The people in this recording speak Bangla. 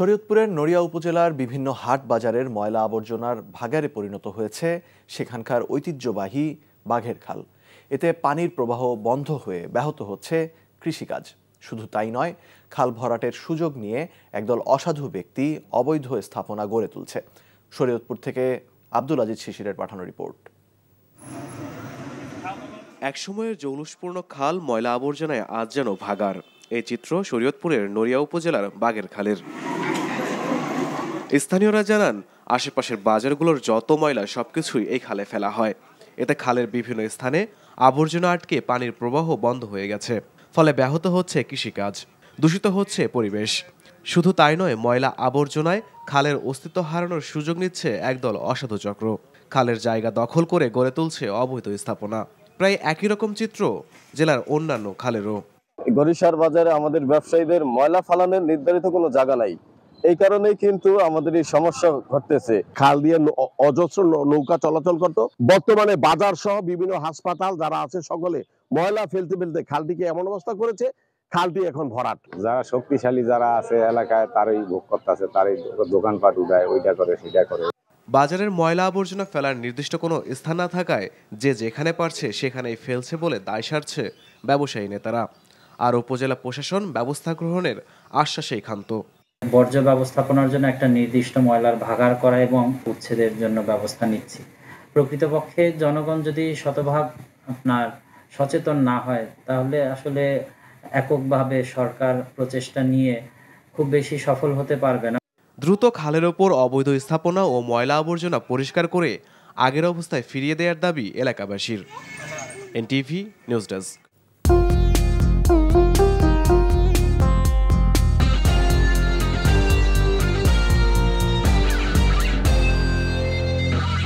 শরীয়তপুরের নড়িয়া উপজেলার বিভিন্ন হাট বাজারের ময়লা আবর্জনার ভাগাড়ে পরিণত হয়েছে সেখানকার ঐতিহ্যবাহী বাঘের খাল। এতে পানির প্রবাহ বন্ধ হয়ে ব্যাহত হচ্ছে কৃষিকাজ। শুধু তাই নয়, খাল ভরাটের সুযোগ নিয়ে একদল অসাধু ব্যক্তি অবৈধ স্থাপনা গড়ে তুলছে। শরীয়তপুর থেকে আব্দুল আজিজ শিশিরের পাঠানো রিপোর্ট। একসময়ের জৌলুসপূর্ণ খাল ময়লা আবর্জনায় আজ যেন ভাগাড়। এই চিত্র শরীয়তপুরের নড়িয়া উপজেলার বাঘের খালের। স্থানীয়রা জানান, আশেপাশের বাজারগুলোর যত ময়লা সবকিছুই এই খালে ফেলা হয়। এতে খালের বিভিন্ন স্থানে আবর্জনা আটকে পানির প্রবাহ বন্ধ হয়ে গেছে, ফলে ব্যাহত হচ্ছে কৃষিকাজ, দূষিত হচ্ছে পরিবেশ। শুধু তাই নয়, ময়লা আবর্জনায় খালের অস্তিত্ব হারানোর সুযোগ নিচ্ছে একদল অসাধু চক্র। খালের জায়গা দখল করে গড়ে তুলছে অবৈধ স্থাপনা। প্রায় একই রকম চিত্র জেলার অন্যান্য খালেরও। গরিশার বাজারে আমাদের ব্যবসায়ীদের ময়লা ফালানোর নির্ধারিত কোনো জায়গা নাই। এই কারণেই কিন্তু আমাদের এই সমস্যা ঘটতেছে। খাল দিয়ে অজস্র নৌকা চলাচল করতো, বর্তমানে বাজার সহ বিভিন্ন হাসপাতাল যারা আছে সকলে ময়লা ফেলতে ফেলতে খালটিকে এমন অবস্থা করেছে, খালটি এখন ভরাট। যারা শক্তিশালী যারা আছে এলাকায় তারই ভোগ করতেছে, তারই দোকানপাট উঠায়, ওইটা করে সেটা করে। বাজারের ময়লা আবর্জনা ফেলার নির্দিষ্ট কোনো স্থান না থাকায় যে যেখানে পারছে সেখানেই ফেলছে বলে দায় সারছে ব্যবসায়ী নেতারা। আর উপজেলা প্রশাসন ব্যবস্থা গ্রহণের আশ্বাসেই ক্ষান্ত। বর্জ্য ব্যবস্থাপনার জন্য একটা নির্দিষ্ট ময়লার ভাগাড় করা এবং উচ্ছেদের জন্য ব্যবস্থা নিচ্ছি। প্রকৃতপক্ষে জনগণ যদি শতভাগ সচেতন না হয়, তাহলে আসলে এককভাবে সরকার প্রচেষ্টা নিয়ে খুব বেশি সফল হতে পারবে না। দ্রুত খালের ওপর অবৈধ স্থাপনা ও ময়লা আবর্জনা পরিষ্কার করে আগের অবস্থায় ফিরিয়ে দেওয়ার দাবি এলাকাবাসীর। NTV news desk.